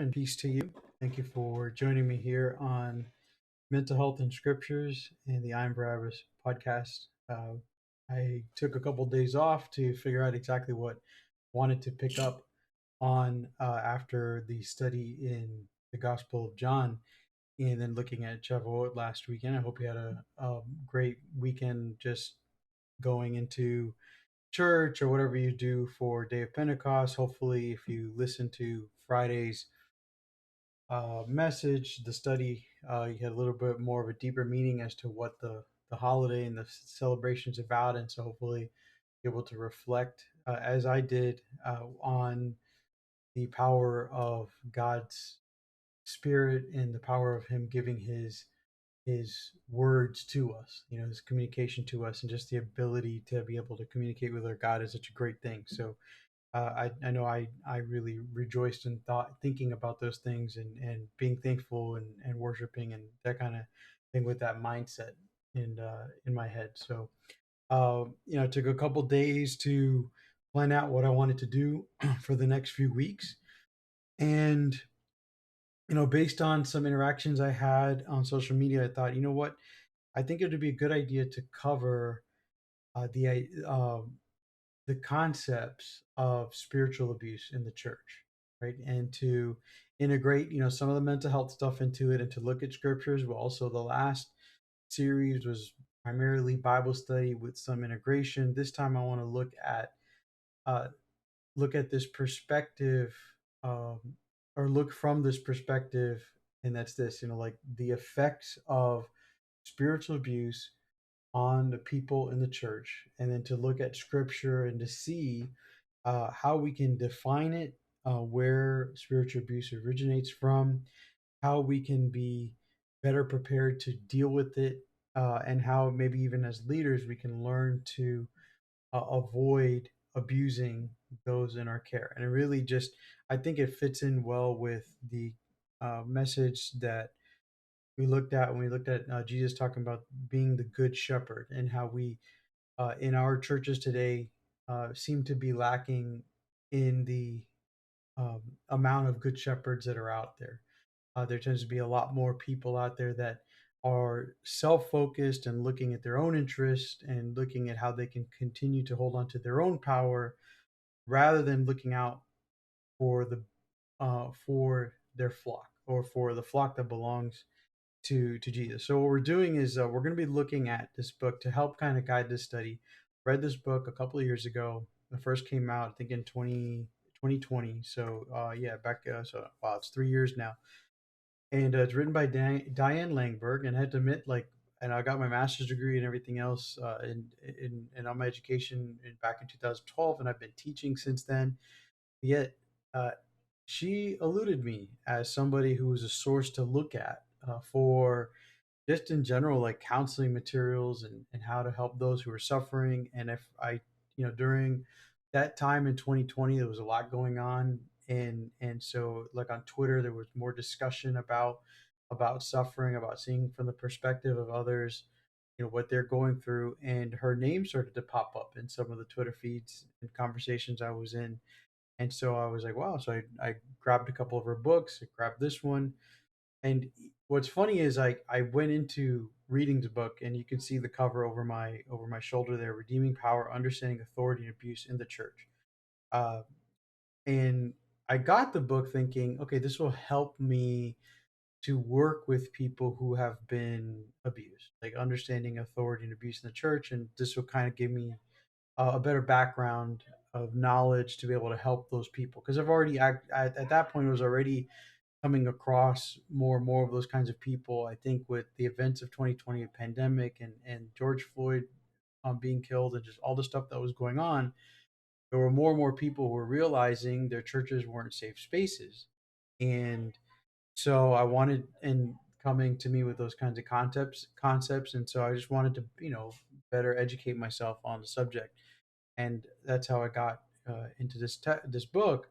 And peace to you. Thank you for joining me here on Mental Health and Scriptures and the I'm Barabbas podcast. I took a couple days off to figure out exactly what I wanted to pick up on after the study in the Gospel of John and then looking at Shavuot last weekend. I hope you had a great weekend just going into church or whatever you do for Day of Pentecost. Hopefully, if you listen to Friday's message, the study, you had a little bit more of a deeper meaning as to what the holiday and the celebration is about. And so hopefully able to reflect, as I did, on the power of God's spirit and the power of him giving his words to us, his communication to us, and just the ability to be able to communicate with our God is such a great thing. So I know I really rejoiced and thinking about those things and being thankful and worshiping and that kind of thing with that mindset in my head. So it took a couple days to plan out what I wanted to do for the next few weeks, and based on some interactions I had on social media, I thought, you know what, I think it would be a good idea to cover the concepts of spiritual abuse in the church, right? And to integrate, some of the mental health stuff into it and to look at scriptures. But also, the last series was primarily Bible study with some integration. This time, I want to uh, look at this perspective, um, or look from this perspective, and that's this, like the effects of spiritual abuse on the people in the church, and then to look at scripture and to see how we can define it, where spiritual abuse originates from, how we can be better prepared to deal with it, and how maybe even as leaders we can learn to avoid abusing those in our care. And it really just, I think it fits in well with the message that we looked at when we looked at Jesus talking about being the good shepherd, and how we in our churches today seem to be lacking in the um, amount of good shepherds that are out there. There tends to be a lot more people out there that are self-focused and looking at their own interest and looking at how they can continue to hold on to their own power rather than looking out for their flock, or for the flock that belongs to Jesus. So what we're doing is we're going to be looking at this book to help kind of guide this study. Read this book a couple of years ago. The first came out, I think, in 2020. So yeah, back, so wow, it's 3 years now. And it's written by Diane Langberg. And I had to admit, like, and I got my master's degree and everything else in on my education back in 2012, and I've been teaching since then. Yet uh, she eluded me as somebody who was a source to look at for just in general, like counseling materials and how to help those who are suffering. And if I, during that time in 2020, there was a lot going on. And so like on Twitter, there was more discussion about suffering, about seeing from the perspective of others, what they're going through. And her name started to pop up in some of the Twitter feeds and conversations I was in. And so I was like, wow. So I grabbed a couple of her books. I grabbed this one. And what's funny is I went into reading the book, and you can see the cover over my shoulder there: Redeeming Power, Understanding Authority and Abuse in the Church. Uh, and I got the book thinking, okay, this will help me to work with people who have been abused, like understanding authority and abuse in the church. And this will kind of give me a better background of knowledge to be able to help those people, because I've already at that point was already coming across more and more of those kinds of people. I think with the events of 2020, pandemic, and George Floyd being killed, and just all the stuff that was going on, there were more and more people who were realizing their churches weren't safe spaces. And so I wanted, and coming to me with those kinds of concepts. And so I just wanted to, better educate myself on the subject. And that's how I got into this book.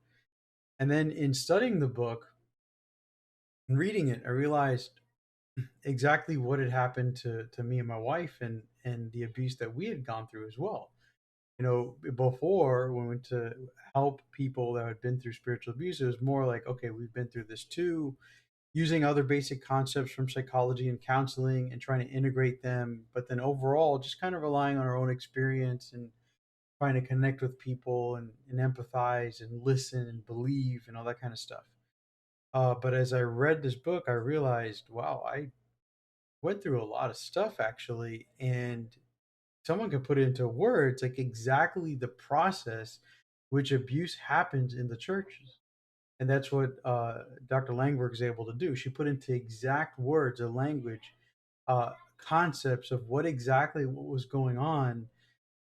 And then in studying the book and reading it, I realized exactly what had happened to me and my wife, and the abuse that we had gone through as well. Before when we went to help people that had been through spiritual abuse, it was more like, okay, we've been through this too, using other basic concepts from psychology and counseling and trying to integrate them, but then overall just kind of relying on our own experience and trying to connect with people and empathize and listen and believe and all that kind of stuff. But as I read this book, I realized, wow, I went through a lot of stuff actually, and someone can put it into words like exactly the process which abuse happens in the churches. And that's what Dr. Langberg is able to do. She put into exact words, a language, concepts of what was going on.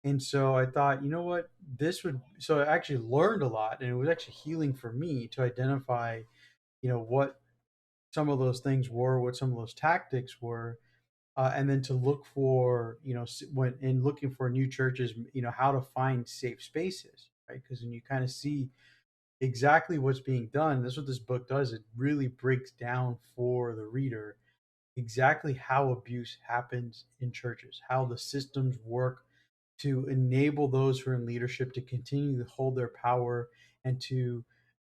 And so I thought, you know what, this would. So I actually learned a lot, and it was actually healing for me to identify, what some of those things were, what some of those tactics were, and then to look for, when in looking for new churches, how to find safe spaces, right? Because when you kind of see exactly what's being done, that's what this book does. It really breaks down for the reader exactly how abuse happens in churches, how the systems work to enable those who are in leadership to continue to hold their power and to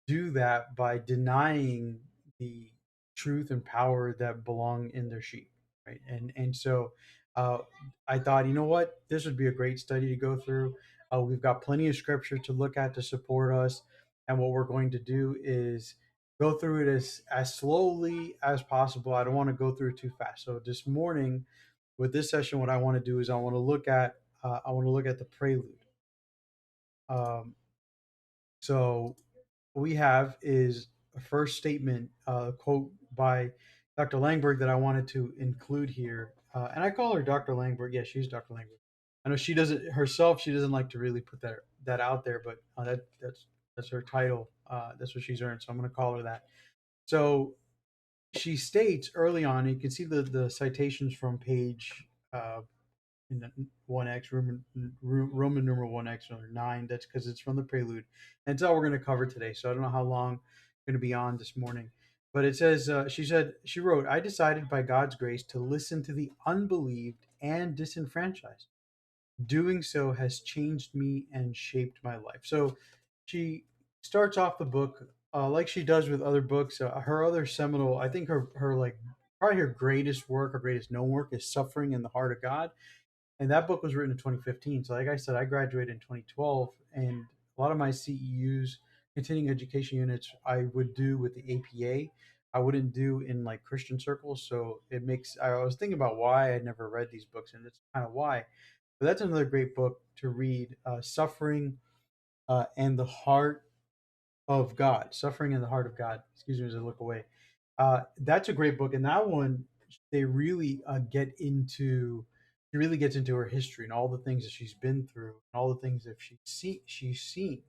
do that by denying the truth and power that belong in their sheep, right? And so uh, I thought, you know what, this would be a great study to go through. We've got plenty of scripture to look at to support us, and what we're going to do is go through it as slowly as possible. I don't want to go through it too fast. So this morning, with this session, what I want to do is I want to look at the prelude. Um, so what we have is a first statement, quote by Dr. Langberg that I wanted to include here. And I call her Dr. Langberg. Yeah, she's Dr. Langberg. I know she doesn't herself. She doesn't like to really put that out there, but that's her title. That's what she's earned. So I'm going to call her that. So she states early on. You can see the citations from page in the 1x Roman numeral 1x or 9. That's because it's from the prelude, and it's all we're going to cover today. So I don't know how long I'm going to be on this morning, but it says, she wrote, I decided by God's grace to listen to the unbelieved and disenfranchised. Doing so has changed me and shaped my life. So she starts off the book, like she does with other books. Her other seminal, I think her like probably her greatest work, her greatest known work, is Suffering in the Heart of God, and that book was written in 2015. So like I said, I graduated in 2012, and a lot of my CEUs, continuing education units, I would do with the APA. I wouldn't do in like Christian circles. So it makes, I was thinking about why I never read these books, and it's kind of why. But that's another great book to read, Suffering and the Heart of God. Suffering in the Heart of God. Excuse me as I look away. That's a great book, and that one they really get into. She really gets into her history and all the things that she's been through, and all the things that she's seen.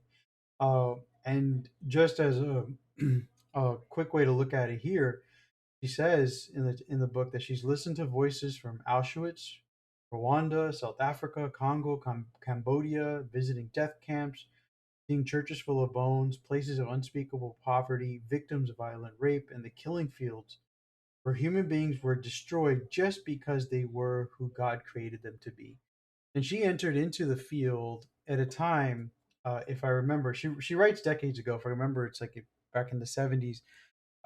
Uh, and just as a quick way to look at it here, she says in the book that she's listened to voices from Auschwitz, Rwanda, South Africa, Congo, Cambodia, visiting death camps, seeing churches full of bones, places of unspeakable poverty, victims of violent rape, and the killing fields where human beings were destroyed just because they were who God created them to be. And she entered into the field at a time, if I remember, she writes decades ago. If I remember, it's like back in the 70s.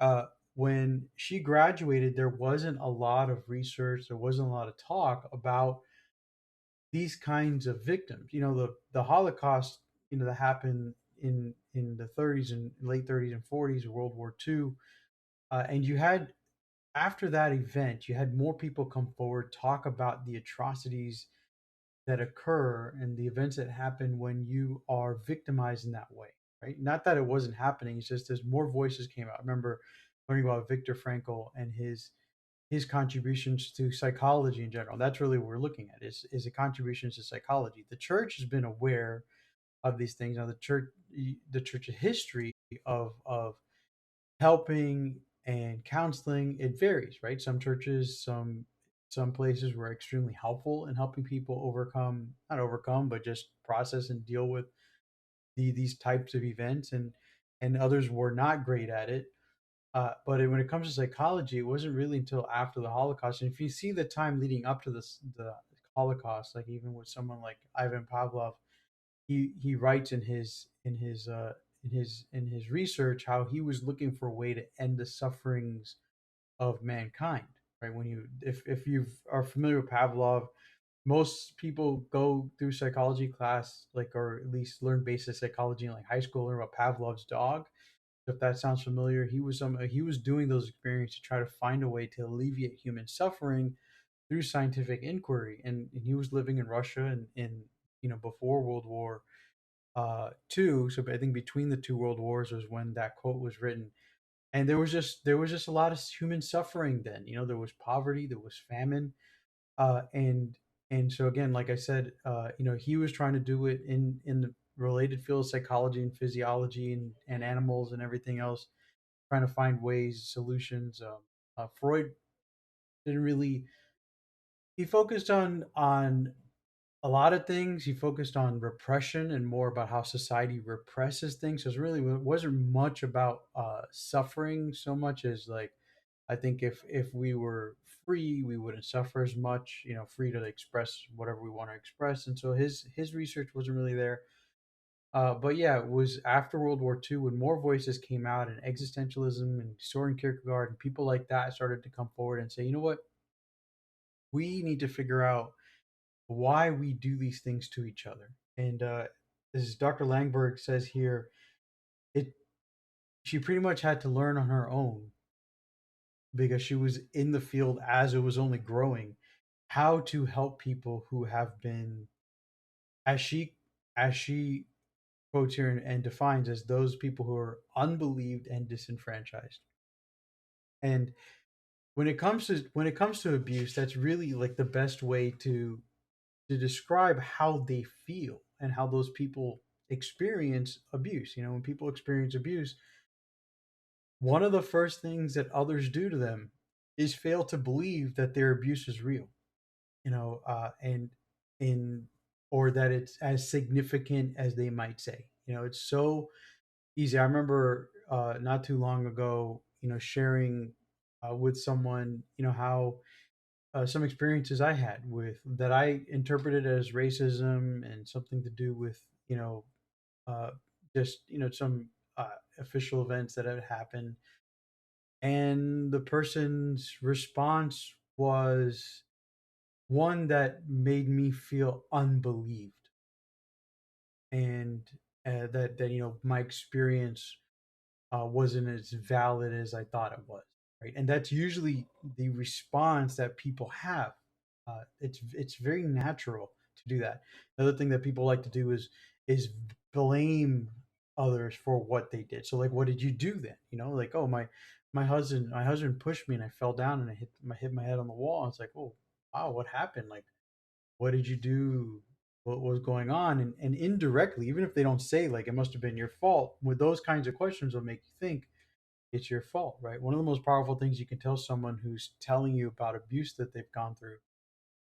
Uh, when she graduated, there wasn't a lot of research, there wasn't a lot of talk about these kinds of victims. The Holocaust, that happened in the 30s and late 30s and 40s, World War II, and you had after that event, you had more people come forward talk about the atrocities that occur and the events that happen when you are victimized in that way, right? Not that it wasn't happening; it's just as more voices came out. I remember learning about Viktor Frankl and his contributions to psychology in general. That's really what we're looking at is the contributions to psychology. The church has been aware of these things. Now the church's history of helping and counseling, it varies, right? Some churches, some places were extremely helpful in helping people overcome, not overcome, but just process and deal with these types of events, and others were not great at it. When it comes to psychology, it wasn't really until after the Holocaust. And if you see the time leading up to the Holocaust, like even with someone like Ivan Pavlov, he writes in his research how he was looking for a way to end the sufferings of mankind. Right, when you if you are familiar with Pavlov, most people go through psychology class, like, or at least learn basic psychology in like high school, learn about Pavlov's dog. So if that sounds familiar, he was doing those experiments to try to find a way to alleviate human suffering through scientific inquiry, and he was living in Russia in before World War II. So I think between the two world wars was when that quote was written, and there was just a lot of human suffering then. There was poverty, there was famine, uh, and and so again, like I said, he was trying to do it in the related fields, psychology and physiology and animals and everything else, trying to find ways, solutions. Freud didn't really. He focused on a lot of things. He focused on repression and more about how society represses things. So it wasn't much about suffering so much as, like, I think if we were free, we wouldn't suffer as much. Free to express whatever we want to express. And so his research wasn't really there. But yeah, it was after World War II when more voices came out, and existentialism and Soren Kierkegaard and people like that started to come forward and say, you know what, we need to figure out why we do these things to each other. And as Dr. Langberg says here, it she pretty much had to learn on her own because she was in the field as it was only growing, how to help people who have been, as she quotes here and defines, as those people who are unbelieved and disenfranchised. And when it comes to abuse, that's really like the best way to describe how they feel and how those people experience abuse. When people experience abuse, one of the first things that others do to them is fail to believe that their abuse is real, and in or that it's as significant as they might say. It's so easy. I remember not too long ago, sharing with someone, how some experiences I had with that I interpreted as racism and something to do with uh, just some official events that had happened, and the person's response was one that made me feel unbelieved, and that my experience wasn't as valid as I thought it was, right? And that's usually the response that people have. It's very natural to do that. Another thing that people like to do is blame others for what they did. So, like, what did you do then? Like, oh, my husband pushed me and I fell down and I hit my head on the wall. It's like, oh, wow, what happened? Like, what did you do? What was going on? And indirectly, even if they don't say like it must have been your fault, with those kinds of questions will make you think it's your fault, right? One of the most powerful things you can tell someone who's telling you about abuse that they've gone through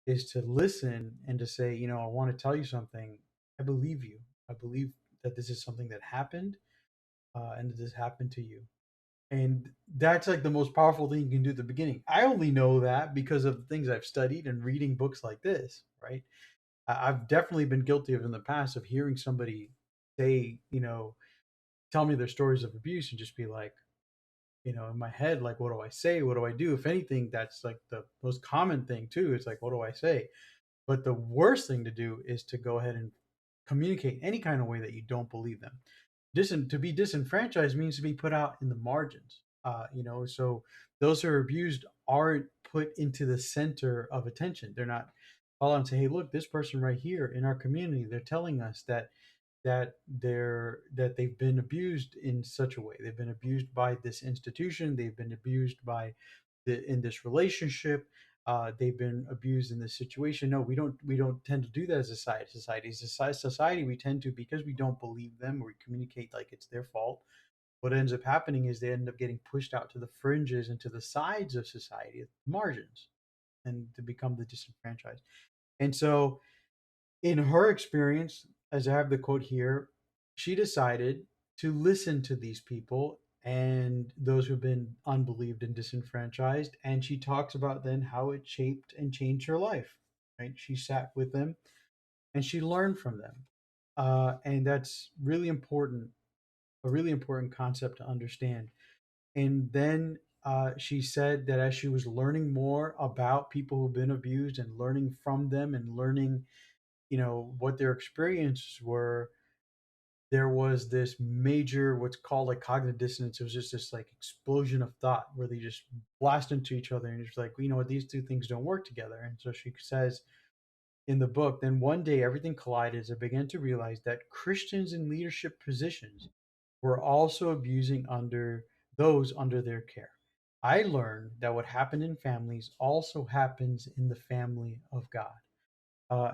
is to listen and to say, I want to tell you something. I believe you. I believe that this is something that happened, and that this happened to you. And that's like the most powerful thing you can do at the beginning. I only know that because of the things I've studied and reading books like this, right? I've definitely been guilty of in the past of hearing somebody say, tell me their stories of abuse and just be like, in my head, like, what do I say? What do I do? If anything, that's like the most common thing too. It's like, what do I say? But the worst thing to do is to go ahead and communicate any kind of way that you don't believe them. To be disenfranchised means to be put out in the margins. So those who are abused aren't put into the center of attention. They're not called and say, "Hey, look, this person right here in our community. They're telling us that they've been abused in such a way. They've been abused by this institution. They've been abused by in this relationship. They've been abused in this situation." No, we don't tend to do that as a society. We tend to, because we don't believe them or we communicate like it's their fault. What ends up happening is they end up getting pushed out to the fringes and to the sides of society, at the margins, and to become the disenfranchised. And so, in her experience, as I have the quote here, she decided to listen to these people and those who've been unbelieved and disenfranchised. And she talks about then how it shaped and changed her life. Right? She sat with them and she learned from them. And that's really important, a really important concept to understand. And then she said that as she was learning more about people who've been abused and learning from them and learning, what their experiences were, there was this major, what's called like cognitive dissonance. It was just this like explosion of thought where they just blast into each other. And it's like, you know what, these two things don't work together. And so she says in the book, then one day everything collided as I began to realize that Christians in leadership positions were also abusing those under their care. I learned that what happened in families also happens in the family of God.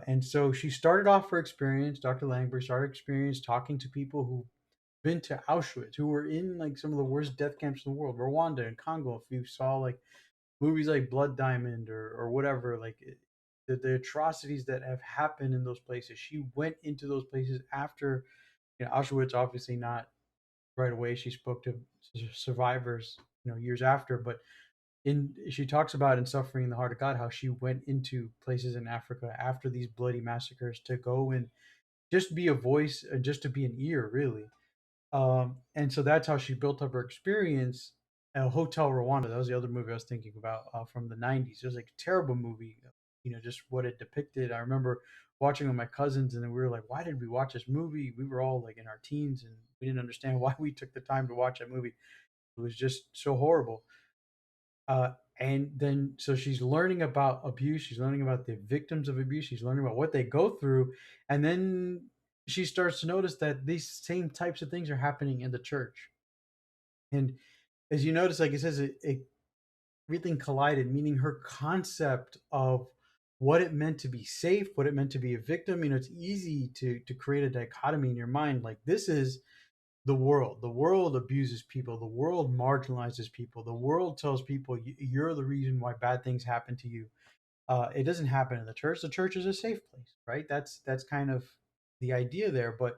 And so she started off her experience, Dr. Langberg started experience talking to people who've been to Auschwitz, who were in like some of the worst death camps in the world, Rwanda and Congo. If you saw like movies like Blood Diamond or whatever, like the atrocities that have happened in those places, she went into those places after, Auschwitz, obviously not right away. She spoke to survivors, years after, but in she talks about in Suffering in the Heart of God how she went into places in Africa after these bloody massacres to go and just be a voice and just to be an ear, really. And so that's how she built up her experience. Hotel Rwanda, that was the other movie I was thinking about from the 90s. It was like a terrible movie, just what it depicted. I remember watching with my cousins, and then we were like, why did we watch this movie? We were all like in our teens, and we didn't understand why we took the time to watch that movie. It was just so horrible. And then, so she's learning about abuse. She's learning about the victims of abuse. She's learning about what they go through. And then she starts to notice that these same types of things are happening in the church. And as you notice, like it says, everything collided, meaning her concept of what it meant to be safe, what it meant to be a victim. It's easy to create a dichotomy in your mind. Like this is the world. The world abuses people. The world marginalizes people. The world tells people you're the reason why bad things happen to you. It doesn't happen in the church. The church is a safe place, right? That's kind of the idea there. But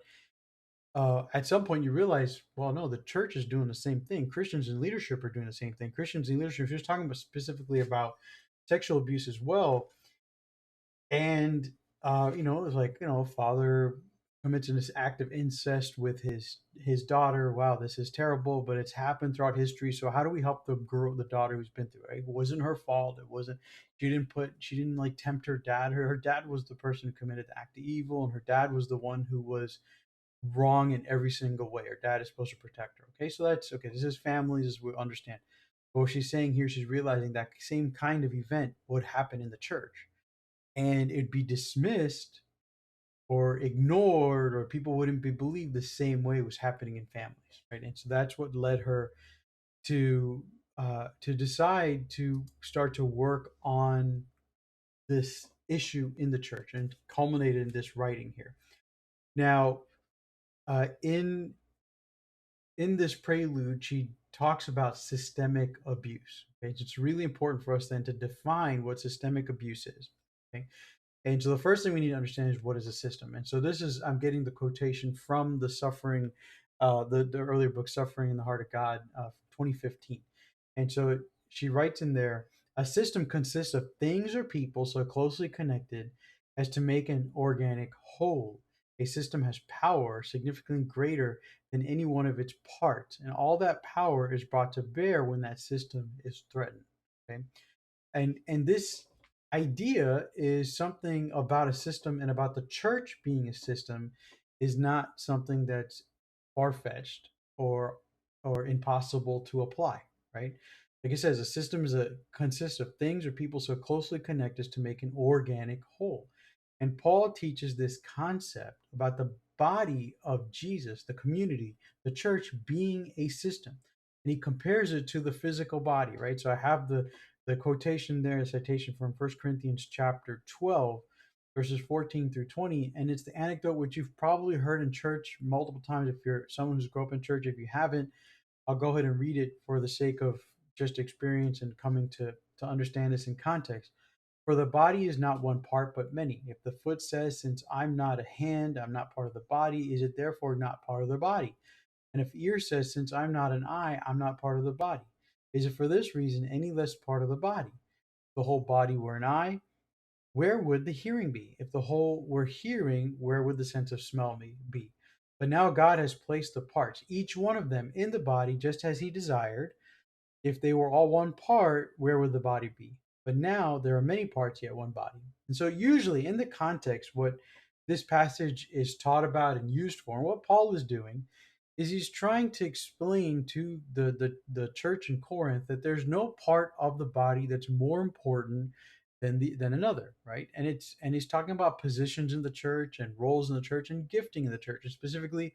at some point, you realize, well, no, the church is doing the same thing. Christians in leadership are doing the same thing. Christians in leadership, she was talking about specifically about sexual abuse as well. And it was like, father commits this act of incest with his daughter. Wow, this is terrible, but it's happened throughout history. So how do we help the girl, the daughter who's been through it? It wasn't her fault. It wasn't, she didn't like tempt her dad. Her dad was the person who committed the act of evil, and her dad was the one who was wrong in every single way. Her dad is supposed to protect her. Okay, so that's okay. This is family, this is what we understand. But what she's saying here, she's realizing that same kind of event would happen in the church, and it'd be dismissed or ignored, or people wouldn't be believed the same way it was happening in families, right? And so that's what led her to decide to start to work on this issue in the church, and culminated in this writing here. Now, in this prelude, she talks about systemic abuse. Okay, so it's really important for us then to define what systemic abuse is. Okay, and so the first thing we need to understand is what is a system. And so this is, I'm getting the quotation from the Suffering, the earlier book, Suffering in the Heart of God, from 2015. And so she writes in there, a system consists of things or people so closely connected as to make an organic whole. A system has power significantly greater than any one of its parts, and all that power is brought to bear when that system is threatened. Okay, and this idea is something about a system, and about the church being a system is not something that's far-fetched or impossible to apply, right? Like it says, a system consists of things or people so closely connected as to make an organic whole. And Paul teaches this concept about the body of Jesus, the community, the church being a system. And he compares it to the physical body, right? So I have the quotation there, a citation from 1 Corinthians chapter 12, verses 14 through 20. And it's the anecdote which you've probably heard in church multiple times if you're someone who's grown up in church. If you haven't, I'll go ahead and read it for the sake of just experience and coming to understand this in context. For the body is not one part, but many. If the foot says, since I'm not a hand, I'm not part of the body, is it therefore not part of the body? And if ear says, since I'm not an eye, I'm not part of the body, is it for this reason any less part of the body? The whole body were an eye, where would the hearing be? If the whole were hearing, where would the sense of smell be? But now God has placed the parts, each one of them, in the body just as He desired. If they were all one part, where would the body be? But now there are many parts, yet one body. And so, usually, in the context, what this passage is taught about and used for, and what Paul is doing, is he's trying to explain to the church in Corinth that there's no part of the body that's more important than another, right? And he's talking about positions in the church and roles in the church and gifting in the church, and specifically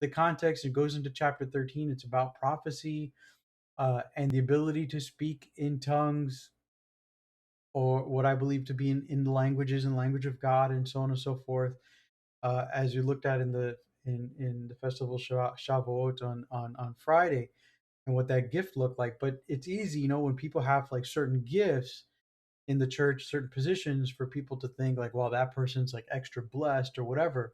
the context. It goes into chapter 13. It's about prophecy, and the ability to speak in tongues, or what I believe to be in the languages and language of God, and so on and so forth. As you looked at in the festival Shavuot on Friday, and what that gift looked like. But it's easy, when people have like certain gifts in the church, certain positions, for people to think like, well, that person's like extra blessed or whatever.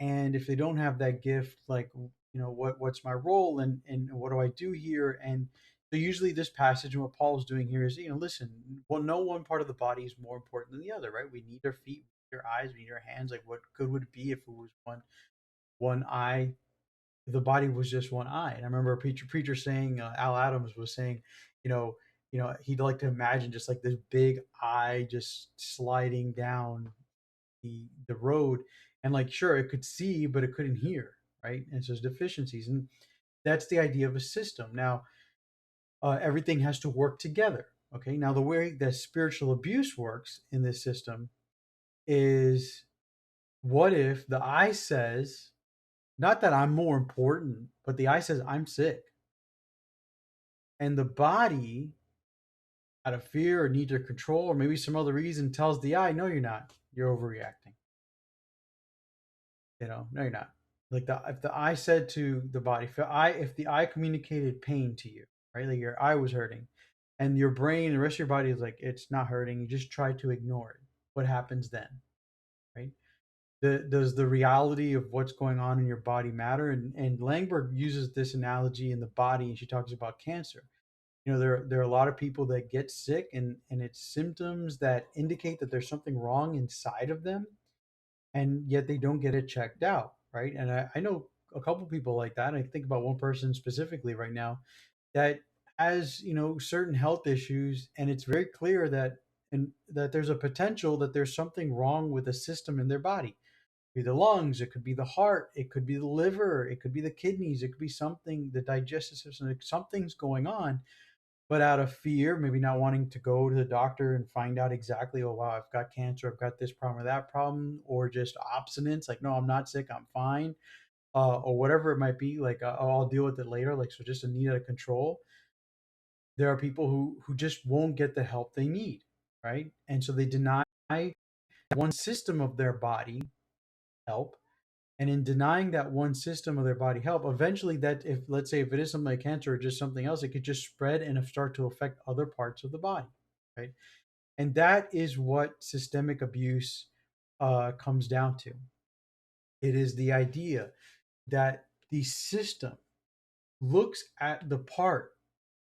And if they don't have that gift, like, what's my role, and what do I do here? And so usually this passage and what Paul's doing here is, listen, well, no one part of the body is more important than the other, right? We need our feet, we need our eyes, we need our hands. Like, what good would it be if it was one eye? If the body was just one eye. And I remember a preacher saying, Al Adams was saying, you know, he'd like to imagine just like this big eye just sliding down the road, and like, sure, it could see but it couldn't hear, right? And so there's deficiencies, and that's the idea of a system. Now, everything has to work together. Okay, now the way that spiritual abuse works in this system is, what if the eye says, not that I'm more important, but the eye says I'm sick, and the body, out of fear or need to control or maybe some other reason, tells the eye, no, you're not, you're overreacting. No, you're not. Like, if the eye said to the body, if the eye communicated pain to you, right? Like your eye was hurting, and your brain and the rest of your body is like, it's not hurting. You just try to ignore it. What happens then, right? Does the reality of what's going on in your body matter? And Langberg uses this analogy in the body, and she talks about cancer. There are a lot of people that get sick, and it's symptoms that indicate that there's something wrong inside of them, and yet they don't get it checked out, right? And I know a couple people like that. I think about one person specifically right now that has, certain health issues, and it's very clear that there's a potential that there's something wrong with the system in their body. It could be the lungs, it could be the heart, it could be the liver, it could be the kidneys, it could be something, the digestive system, like something's going on. But out of fear, maybe not wanting to go to the doctor and find out exactly, oh wow, I've got cancer, I've got this problem or that problem, or just obstinance, like, no, I'm not sick, I'm fine, or whatever it might be, like, oh, I'll deal with it later, like, so just a need out of control. There are people who just won't get the help they need, right? And so they deny one system of their body help, and in denying that one system of their body help, eventually, that, if, let's say, if it is something like cancer or just something else, it could just spread and start to affect other parts of the body, right? And that is what systemic abuse comes down to. It is the idea that the system looks at the part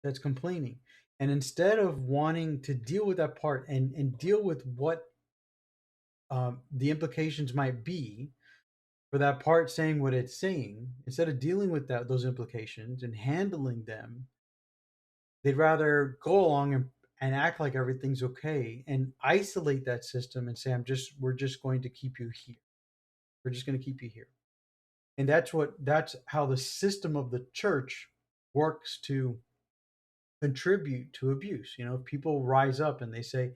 that's complaining, and instead of wanting to deal with that part and deal with what the implications might be for that part saying what it's saying, instead of dealing with those implications and handling them, they'd rather go along and act like everything's okay and isolate that system and say, we're just going to keep you here. We're just going to keep you here. And that's how the system of the church works to contribute to abuse. If people rise up and they say,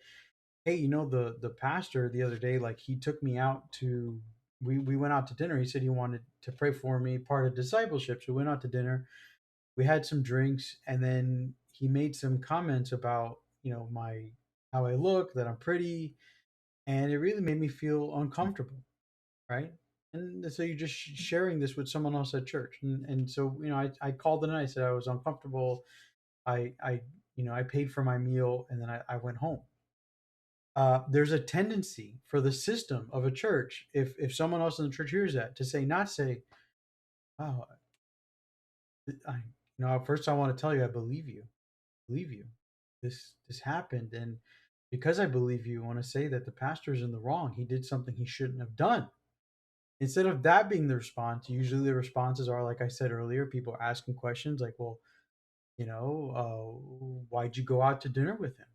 hey, the pastor the other day, like, he took me out to, we went out to dinner. He said he wanted to pray for me, part of discipleship. So we went out to dinner, we had some drinks, and then he made some comments about, my how I look, that I'm pretty, and it really made me feel uncomfortable, right? And so you're just sharing this with someone else at church, and so, I called it, and I said I was uncomfortable. I paid for my meal, and then I went home. There's a tendency for the system of a church, if someone else in the church hears that, to say, not say, "Wow, first I want to tell you, I believe you, believe you. This happened, because I believe you, I want to say that the pastor is in the wrong. He did something he shouldn't have done. Instead of that being the response, usually the responses are, like I said earlier, people asking questions like, well, why'd you go out to dinner with him?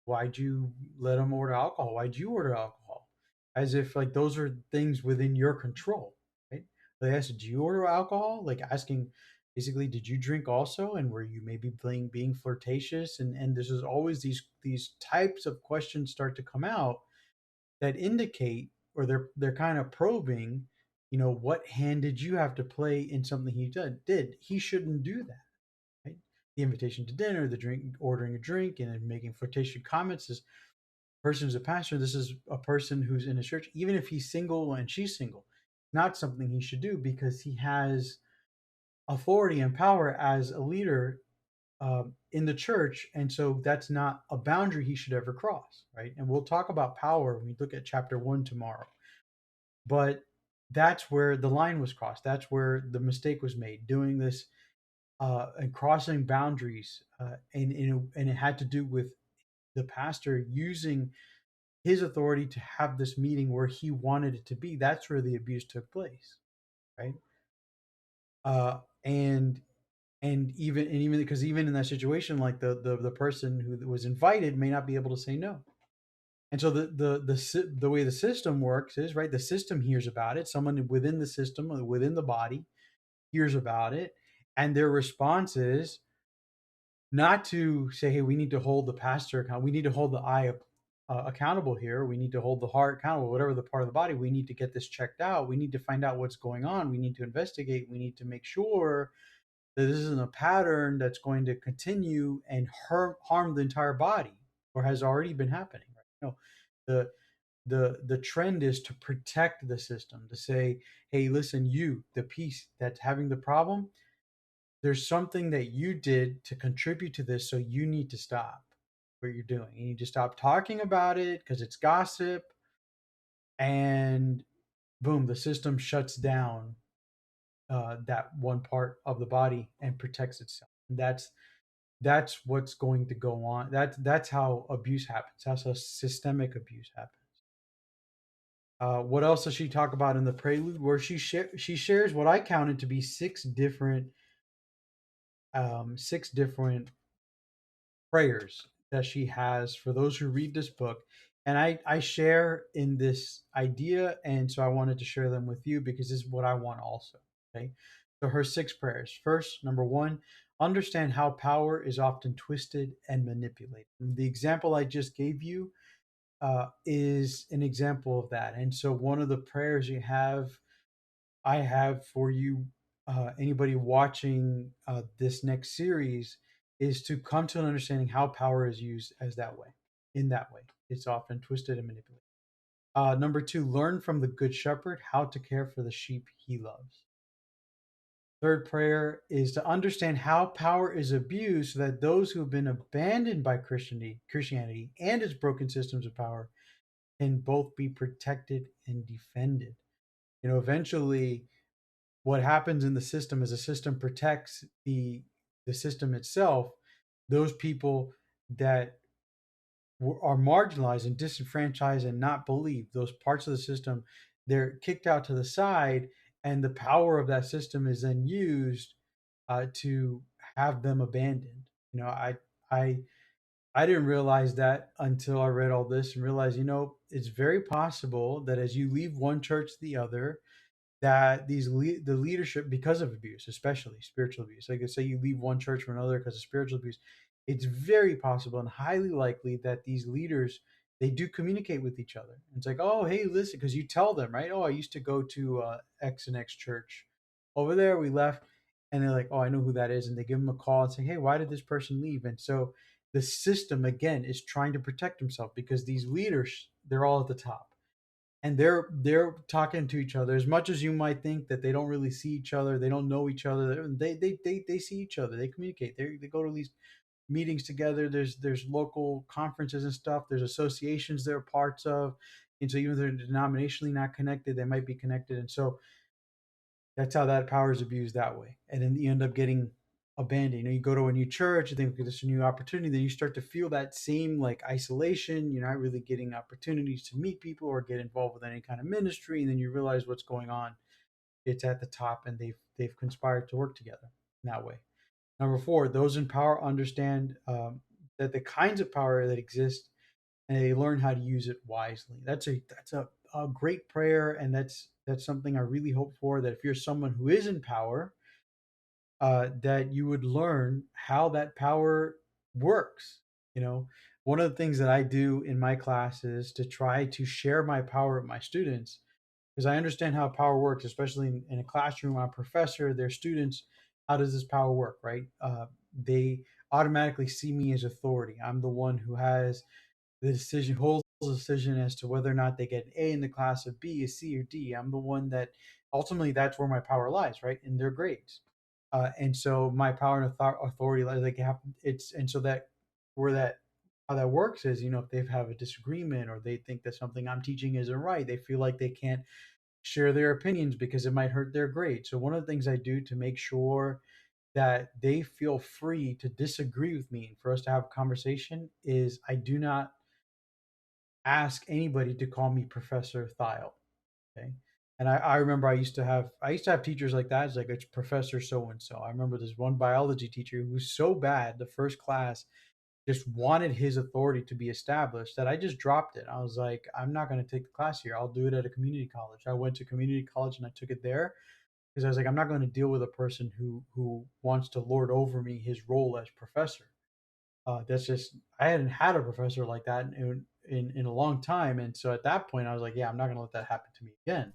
Why'd you let him order alcohol? Why'd you order alcohol? As if like those are things within your control, right? They asked, did you order alcohol? Like asking basically, did you drink also? And were you maybe being flirtatious? And there's always these types of questions start to come out that indicate, or they're kind of probing, what hand did you have to play in something he did? He shouldn't do that, right? The invitation to dinner, the drink, ordering a drink, and then making flirtatious comments. This person who's a pastor, this is a person who's in a church, even if he's single and she's single, not something he should do because he has authority and power as a leader in the church, and so that's not a boundary he should ever cross, right? And we'll talk about power when we look at chapter 1 tomorrow. But that's where the line was crossed. That's where the mistake was made, doing this and crossing boundaries, and it had to do with the pastor using his authority to have this meeting where he wanted it to be. That's where the abuse took place, right? Uh, and even because even in that situation, like the person who was invited may not be able to say no. And so the way the system works is, right, the system hears about it. Someone within the system or within the body hears about it, and their response is not to say, hey, we need to hold the pastor account, we need to hold the eye accountable here, we need to hold the heart accountable, whatever the part of the body, we need to get this checked out, we need to find out what's going on, we need to investigate, we need to make sure that this isn't a pattern that's going to continue and harm the entire body, or has already been happening, right? The the trend is to protect the system, to say, hey, listen, you, the piece that's having the problem, there's something that you did to contribute to this, so you need to stop what you're doing. You need to stop talking about it because it's gossip, and boom, the system shuts down that one part of the body and protects itself. And that's what's going to go on. That's how abuse happens. That's how systemic abuse happens. What else does she talk about in the prelude? Where she shares what I counted to be six different prayers that she has for those who read this book. And I share in this idea, and so I wanted to share them with you because this is what I want also. Okay. So her six prayers. First, number one, understand how power is often twisted and manipulated. The example I just gave you is an example of that. And so one of the prayers I have for you, anybody watching this next series, is to come to an understanding how power is used as that way. In that way, it's often twisted and manipulated. Number two, learn from the Good Shepherd how to care for the sheep he loves. Third prayer is to understand how power is abused so that those who have been abandoned by Christianity and its broken systems of power can both be protected and defended. Eventually, what happens in the system is the system protects the system itself. Those people that are marginalized and disenfranchised and not believed, those parts of the system, they're kicked out to the side, and the power of that system is then used to have them abandoned. I I didn't realize that until I read all this and realized, it's very possible that as you leave one church to the other, that the leadership, because of abuse, especially spiritual abuse, like I say, you leave one church for another because of spiritual abuse, it's very possible and highly likely that these leaders, they do communicate with each other. It's like, oh, hey, listen, because you tell them, right? Oh, I used to go to X and X church over there. We left, and they're like, oh, I know who that is, and they give them a call and say, hey, why did this person leave? And so the system again is trying to protect himself because these leaders, they're all at the top, and they're talking to each other. As much as you might think that they don't really see each other, they don't know each other, they see each other, they communicate, they go to these meetings together. There's local conferences and stuff, there's associations they're parts of, and so even if they're denominationally not connected, they might be connected. And so that's how that power is abused that way, and then you end up getting abandoned. You go to a new church, you think, okay, this is a new opportunity. Then you start to feel that same like isolation. You're not really getting opportunities to meet people or get involved with any kind of ministry. And then you realize what's going on. It's at the top, and they've conspired to work together in that way. Number four, those in power understand that the kinds of power that exist, and they learn how to use it wisely. That's a great prayer, and that's something I really hope for. That if you're someone who is in power, that you would learn how that power works. You know, one of the things that I do in my classes to try to share my power with my students, because I understand how power works, especially in a classroom. I'm a professor, their students. How does this power work, right? They automatically see me as authority. I'm the one who has the decision, holds the decision as to whether or not they get an A in the class, a B, a C, or D. I'm the one that ultimately that's where my power lies, right? In their grades. And so my power and authority, like have it's, and so that where that how that works is, if they have a disagreement or they think that something I'm teaching isn't right, they feel like they can't share their opinions because it might hurt their grade. So one of the things I do to make sure that they feel free to disagree with me and for us to have a conversation is I do not ask anybody to call me Professor Thiel. Okay. And I remember I used to have teachers like that. It's like it's Professor so and so. I remember this one biology teacher who was so bad the first class just wanted his authority to be established that I just dropped it. I was like, I'm not going to take the class here. I'll do it at a community college. I went to community college and I took it there because I was like, I'm not going to deal with a person who wants to lord over me his role as professor. That's just I hadn't had a professor like that in a long time, and so at that point I was like, yeah, I'm not going to let that happen to me again.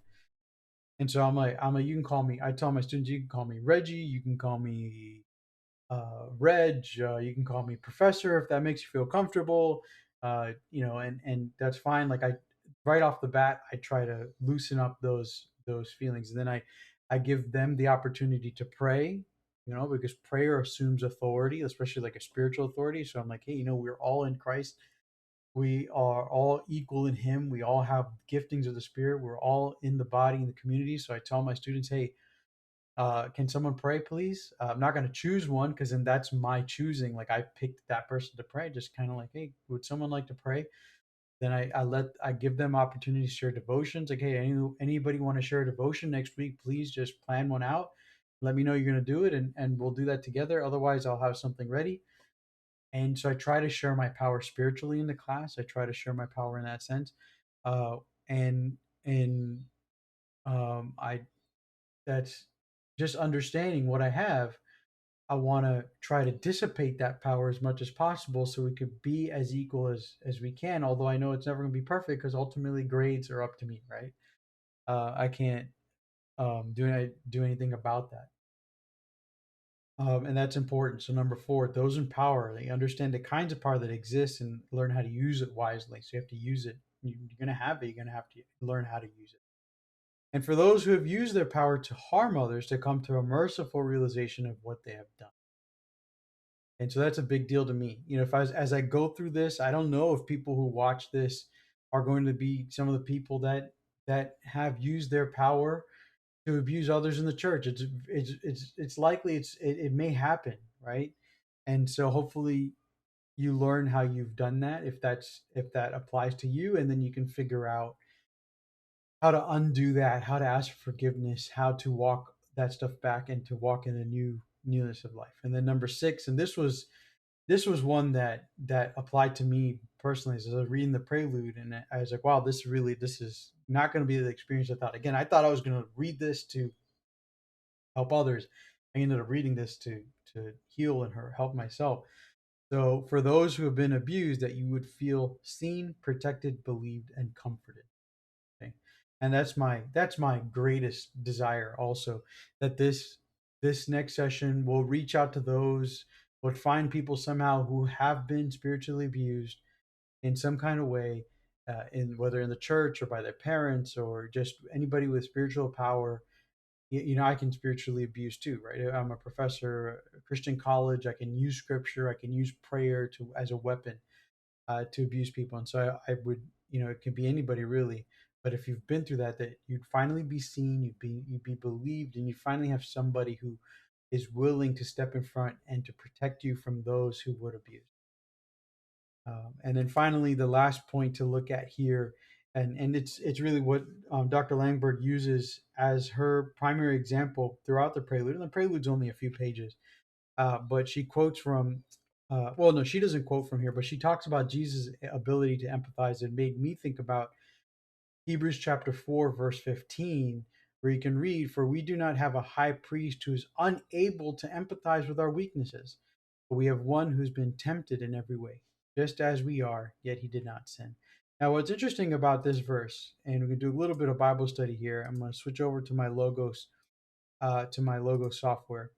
And so I'm like, you can call me. I tell my students, you can call me Reggie, you can call me Reg, you can call me Professor if that makes you feel comfortable. And that's fine. Like I, right off the bat, I try to loosen up those feelings, and then I give them the opportunity to pray. Because prayer assumes authority, especially like a spiritual authority. So I'm like, hey, we're all in Christ. We are all equal in Him. We all have giftings of the Spirit. We're all in the body in the community. So I tell my students, hey, can someone pray, please? I'm not going to choose one because then that's my choosing. Like I picked that person to pray, just kind of like, hey, would someone like to pray? Then I give them opportunities to share devotions. Like, hey, anybody want to share a devotion next week? Please just plan one out. Let me know you're going to do it, and we'll do that together. Otherwise, I'll have something ready. And so I try to share my power spiritually in the class. I try to share my power in that sense, uh, and and I that's just understanding what I have. I want to try to dissipate that power as much as possible so we could be as equal as we can. Although I know it's never going to be perfect because ultimately grades are up to me, right? I can't do anything about that. And that's important. So number four, those in power, they understand the kinds of power that exists and learn how to use it wisely. So you have to use it. You're going to have it. You're going to have to learn how to use it. And for those who have used their power to harm others, to come to a merciful realization of what they have done. And so that's a big deal to me. If as I go through this, I don't know if people who watch this are going to be some of the people that have used their power to abuse others in the church. It's likely it may happen, right? And so hopefully you learn how you've done that if that applies to you, and then you can figure out how to undo that, how to ask for forgiveness, how to walk that stuff back and to walk in the newness of life. And then number six, and this was one that applied to me personally as I was reading the prelude, and I was like, wow, this is not going to be the experience I thought. Again, I thought I was going to read this to help others. I ended up reading this to heal and help myself. So for those who have been abused, that you would feel seen, protected, believed, and comforted. Okay. And that's my greatest desire also, that this next session will reach out to those, would find people somehow who have been spiritually abused in some kind of way, in whether in the church or by their parents or just anybody with spiritual power. I can spiritually abuse too, right? I'm a professor, a Christian college. I can use scripture, I can use prayer to as a weapon, to abuse people. And so I would, it can be anybody really. But if you've been through that, that you'd finally be seen, you'd be believed, and you finally have somebody is willing to step in front and to protect you from those who would abuse. And then finally, the last point to look at here, and it's really what Dr. Langberg uses as her primary example throughout the prelude. And the prelude's only a few pages, but she quotes from. Well, no, she doesn't quote from here, but she talks about Jesus' ability to empathize. It made me think about Hebrews chapter 4, verse 15, where you can read, "For we do not have a high priest who is unable to empathize with our weaknesses, but we have one who's been tempted in every way, just as we are, yet he did not sin." Now, what's interesting about this verse, and we can do a little bit of Bible study here. I'm going to switch over to my Logos software.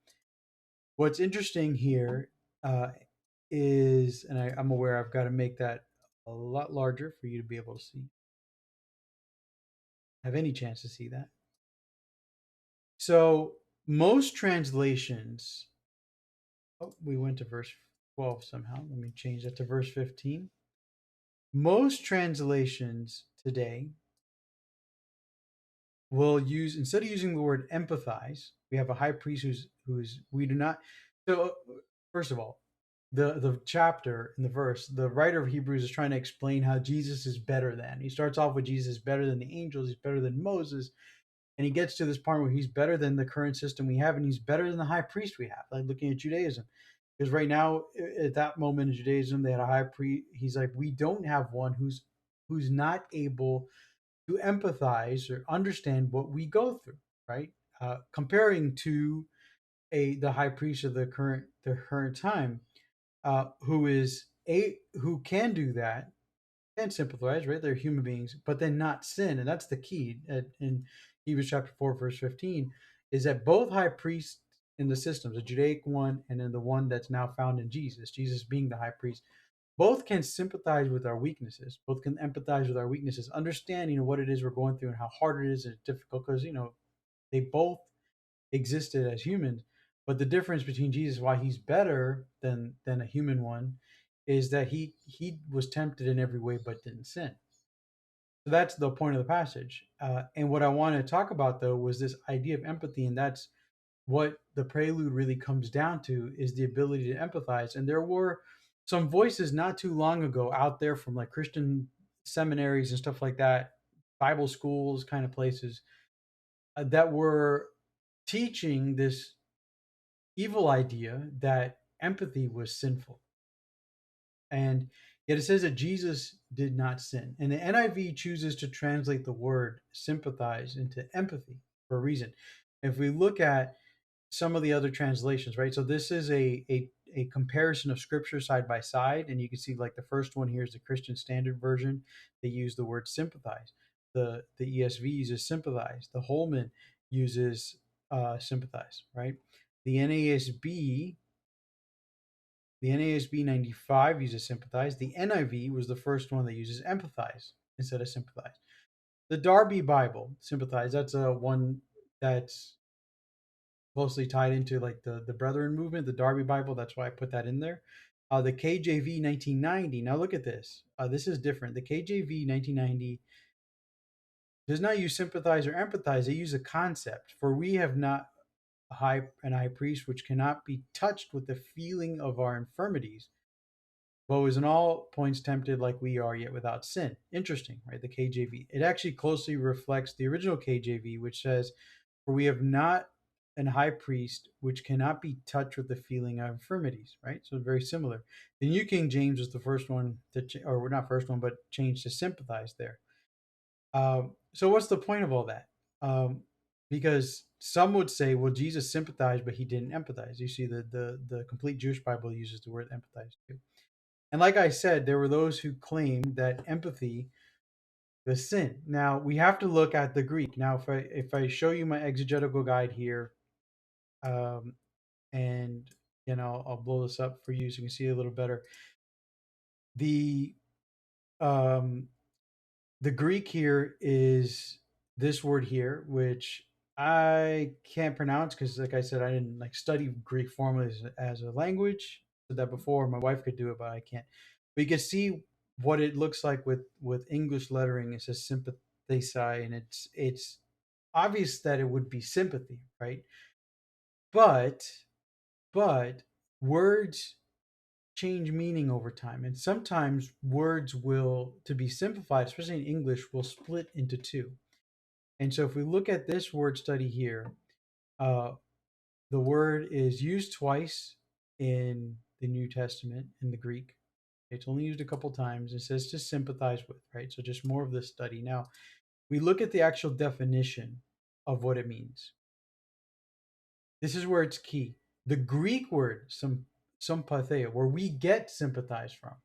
What's interesting here is, and I'm aware I've got to make that a lot larger for you to be able to see, have any chance to see that. So most translations, oh, we went to verse 12 somehow. Let me change that to verse 15. Most translations today will use, instead of using the word empathize, we have a high priest who's we do not. So first of all, the chapter in the verse, the writer of Hebrews is trying to explain how Jesus is better than. He starts off with Jesus is better than the angels, he's better than Moses, and he gets to this point where he's better than the current system we have, and he's better than the high priest we have. Like looking at Judaism, because right now at that moment in Judaism, they had a high priest. He's like, we don't have one who's not able to empathize or understand what we go through, right? Comparing to the high priest of the current time, who can do that and sympathize, right? They're human beings, but then not sin. And that's the key in Hebrews chapter 4, verse 15, is that both high priests in the systems, the Judaic one and then the one that's now found in Jesus being the high priest, both can sympathize with our weaknesses, both can empathize with our weaknesses, understanding what it is we're going through and how hard it is and it's difficult because, they both existed as humans. But the difference between Jesus, why he's better than a human one, is that he was tempted in every way but didn't sin. So that's the point of the passage. And what I want to talk about though was this idea of empathy, and that's what the prelude really comes down to is the ability to empathize. And there were some voices not too long ago out there from like Christian seminaries and stuff like that, Bible schools kind of places, that were teaching this evil idea that empathy was sinful. And yet it says that Jesus did not sin. And the NIV chooses to translate the word sympathize into empathy for a reason. If we look at some of the other translations, right? So this is a comparison of scripture side by side. And you can see like the first one here is the Christian Standard Version. They use the word sympathize. The ESV uses sympathize. The Holman uses sympathize, right? The NASB the NASB 95 uses sympathize. The NIV was the first one that uses empathize instead of sympathize. The Darby Bible, sympathize, that's a one that's closely tied into like the Brethren movement, the Darby Bible. That's why I put that in there. The KJV 1990. Now look at this. This is different. The KJV 1990 does not use sympathize or empathize. They use a concept. For we have not an high priest which cannot be touched with the feeling of our infirmities, but was in all points tempted like we are, yet without sin. Interesting, right? The KJV. It actually closely reflects the original KJV, which says, "For we have not an high priest which cannot be touched with the feeling of infirmities," right? So very similar. The New King James was the first one or not first one, but changed to sympathize there. So what's the point of all that? Because some would say, well, Jesus sympathized, but he didn't empathize. You see, the complete Jewish Bible uses the word empathize too. And like I said, there were those who claimed that empathy was sin. Now we have to look at the Greek. Now, if I show you my exegetical guide here, um, and I'll blow this up for you so you can see a little better. The um, the Greek here is this word here, which I can't pronounce because, like I said, I didn't like study Greek formally as a language. I said that before. My wife could do it, but I can't. But you can see what it looks like with English lettering. It says sympathesi, and it's obvious that it would be sympathy, right? but but words change meaning over time, and sometimes words will, to be simplified, especially in English, will split into two. And so if we look at this word study here, uh, the word is used twice in the New Testament in the Greek. It's only used a couple times. It says to sympathize with, right? So just more of this study. Now, we look at the actual definition of what it means. This is where it's key. The Greek word, sympatheia, where we get sympathize from,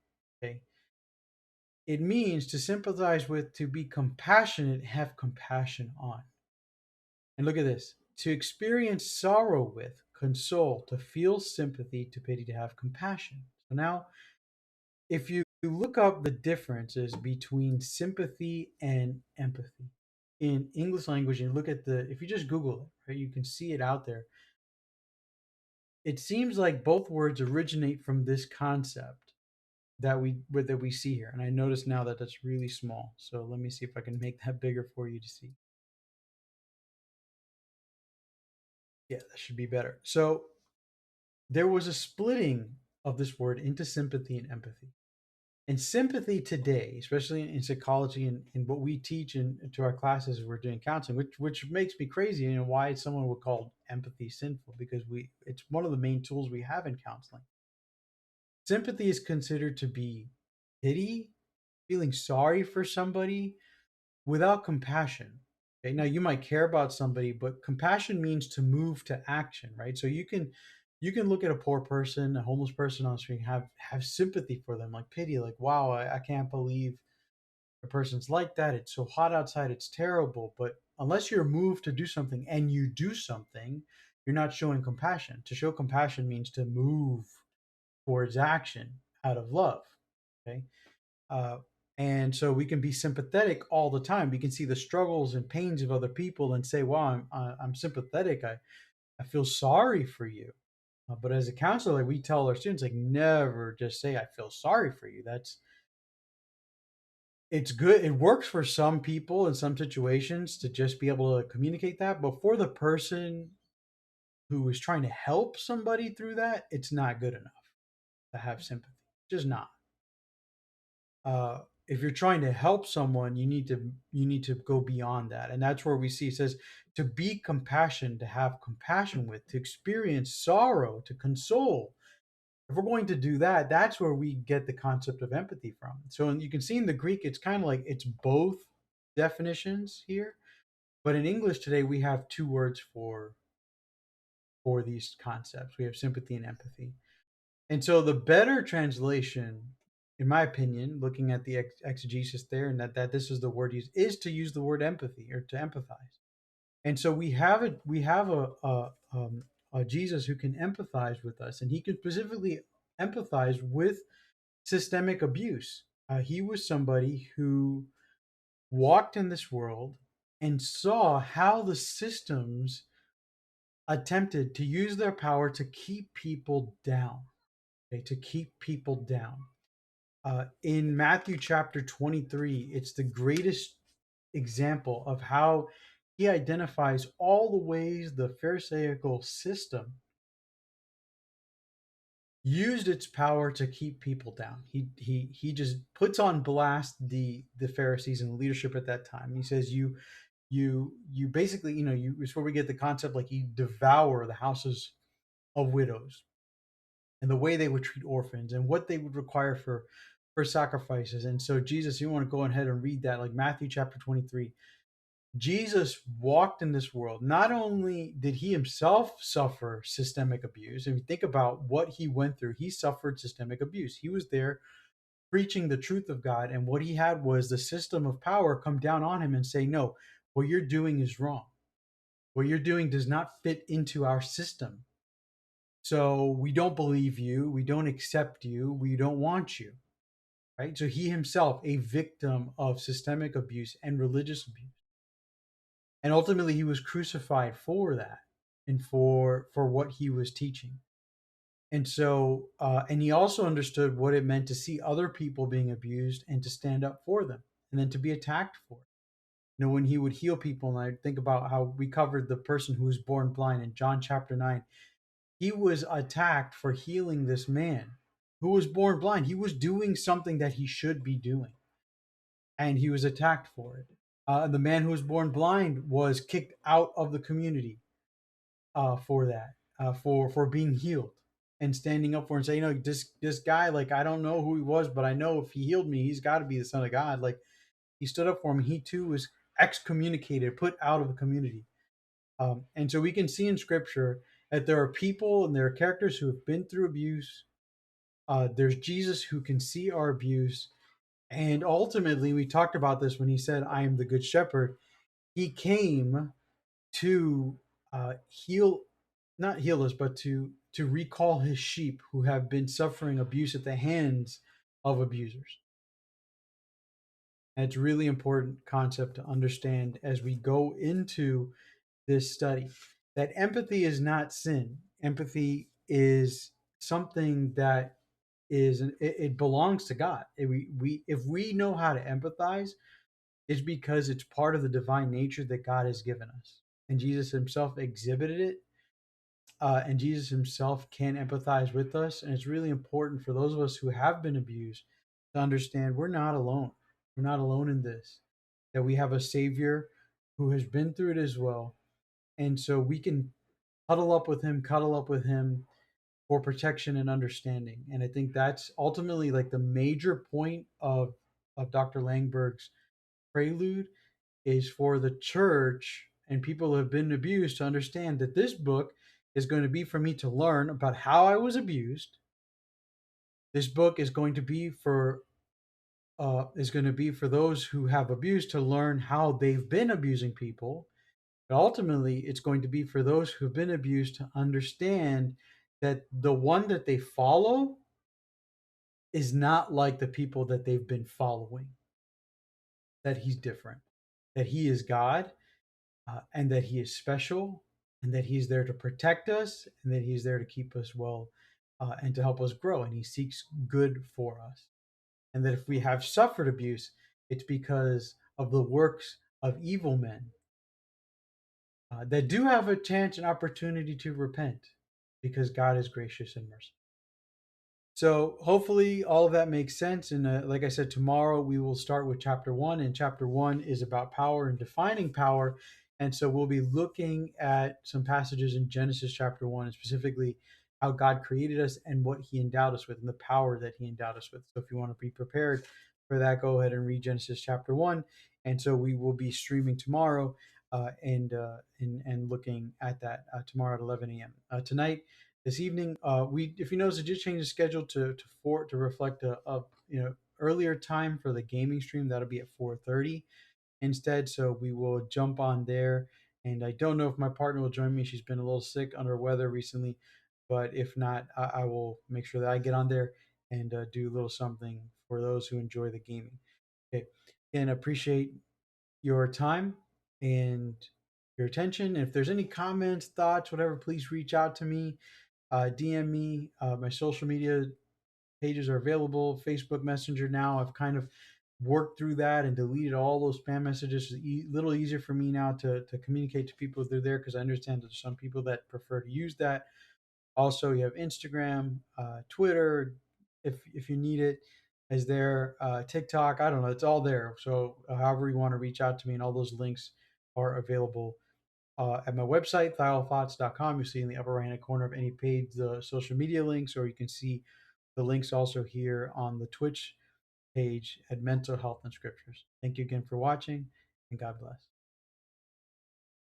okay? It means to sympathize with, to be compassionate, have compassion on. And look at this: to experience sorrow with, console, to feel sympathy, to pity, to have compassion. So now, if you look up the differences between sympathy and empathy in English language, and look at if you just Google it, right, you can see it out there. It seems like both words originate from this concept that we see here. And I notice now that that's really small. So let me see if I can make that bigger for you to see. Yeah, that should be better. So there was a splitting of this word into sympathy and empathy. And sympathy today, especially in psychology and in what we teach to our classes, we're doing counseling, which makes me crazy. Why someone would call empathy sinful, because it's one of the main tools we have in counseling. Sympathy is considered to be pity, feeling sorry for somebody without compassion. Okay, now you might care about somebody, but compassion means to move to action, right? So you can look at a poor person, a homeless person on the street, have sympathy for them, like pity, like wow, I can't believe a person's like that. It's so hot outside, it's terrible. But unless you're moved to do something and you do something, you're not showing compassion. To show compassion means to move towards action out of love. Okay. Uh, and so we can be sympathetic all the time. We can see the struggles and pains of other people and say, "Wow, I'm sympathetic. I feel sorry for you." But as a counselor, we tell our students, like, never just say, "I feel sorry for you." It's good. It works for some people in some situations to just be able to communicate that. But for the person who is trying to help somebody through that, it's not good enough to have sympathy. Just not. If you're trying to help someone, you need to go beyond that, and that's where we see it says to be compassion, to have compassion with, to experience sorrow, to console. If we're going to do that, that's where we get the concept of empathy from. So you can see in the Greek, it's kind of like it's both definitions here, but in English today we have two words for these concepts. We have sympathy and empathy. And so the better translation, in my opinion, looking at the exegesis there, and that this is the word used, is to use the word empathy, or to empathize. And so we have a Jesus who can empathize with us, and he can specifically empathize with systemic abuse. He was somebody who walked in this world and saw how the systems attempted to use their power to keep people down, okay, to keep people down. In Matthew chapter 23, it's the greatest example of how he identifies all the ways the Pharisaical system used its power to keep people down. He just puts on blast the Pharisees and the leadership at that time. He says, you basically, it's where we get the concept, like, you devour the houses of widows, and the way they would treat orphans, and what they would require for sacrifices. And so Jesus, you want to go ahead and read that, like Matthew chapter 23. Jesus walked in this world. Not only did he himself suffer systemic abuse, if you think about what he went through, he suffered systemic abuse. He was there preaching the truth of God, and what he had was the system of power come down on him and say, "No, what you're doing is wrong. What you're doing does not fit into our system. So we don't believe you. We don't accept you. We don't want you." Right? So he himself, a victim of systemic abuse and religious abuse. And ultimately he was crucified for that, and for what he was teaching. And so and he also understood what it meant to see other people being abused and to stand up for them, and then to be attacked for it. when he would heal people, and I think about how we covered the person who was born blind in John chapter 9. He was attacked for healing this man who was born blind. He was doing something that he should be doing, and he was attacked for it. The man who was born blind was kicked out of the community for that, for being healed and standing up for and saying, this guy, like, I don't know who he was, but I know if he healed me, he's got to be the son of God. Like, he stood up for him. He too was excommunicated, put out of the community. And so we can see in scripture that there are people and there are characters who have been through abuse. There's Jesus who can see our abuse. And ultimately, we talked about this when he said, I am the good shepherd. He came to heal, not heal us, but to recall his sheep who have been suffering abuse at the hands of abusers. And it's a really important concept to understand as we go into this study, that empathy is not sin. Empathy is something that it belongs to God. If we know how to empathize, it's because it's part of the divine nature that God has given us, and Jesus Himself exhibited it. And Jesus Himself can empathize with us, and it's really important for those of us who have been abused to understand we're not alone. We're not alone in this. That we have a Savior who has been through it as well, and so we can huddle up with Him, cuddle up with Him for protection and understanding. And I think that's ultimately like the major point of Dr. Langberg's prelude, is for the church and people who have been abused to understand that this book is going to be for me to learn about how I was abused. This book is going to be for those who have abused to learn how they've been abusing people. But ultimately, it's going to be for those who've been abused to understand that the one that they follow is not like the people that they've been following, that he's different, that he is God, and that he is special, and that he's there to protect us, and that he's there to keep us well, and to help us grow. And he seeks good for us. And that if we have suffered abuse, it's because of the works of evil men that do have a chance and opportunity to repent, because God is gracious and merciful. So hopefully all of that makes sense. And like I said, tomorrow we will start with chapter 1, and chapter 1 is about power and defining power. And so we'll be looking at some passages in Genesis chapter 1, and specifically how God created us and what He endowed us with, and the power that He endowed us with. So if you want to be prepared for that, go ahead and read Genesis chapter 1. And so we will be streaming tomorrow, and looking at that tomorrow at 11 a.m. Tonight, this evening, we, if you notice, I did change the schedule to reflect a earlier time for the gaming stream. That'll be at 4:30 instead. So we will jump on there. And I don't know if my partner will join me. She's been a little sick, under weather recently, but if not, I will make sure that I get on there and do a little something for those who enjoy the gaming. Okay, and appreciate your time and your attention. If there's any comments, thoughts, whatever, please reach out to me. DM me. My social media pages are available. Facebook Messenger now. I've kind of worked through that and deleted all those spam messages. It's a little easier for me now to communicate to people if they're there, because I understand there's some people that prefer to use that. Also, you have Instagram, Twitter, if you need it, is there. TikTok, I don't know. It's all there. So however you want to reach out to me, and all those links are available at my website, thiolthoughts.com. You'll see in the upper right hand corner of any page the social media links, or you can see the links also here on the Twitch page at Mental Health and Scriptures. Thank you again for watching, and God bless.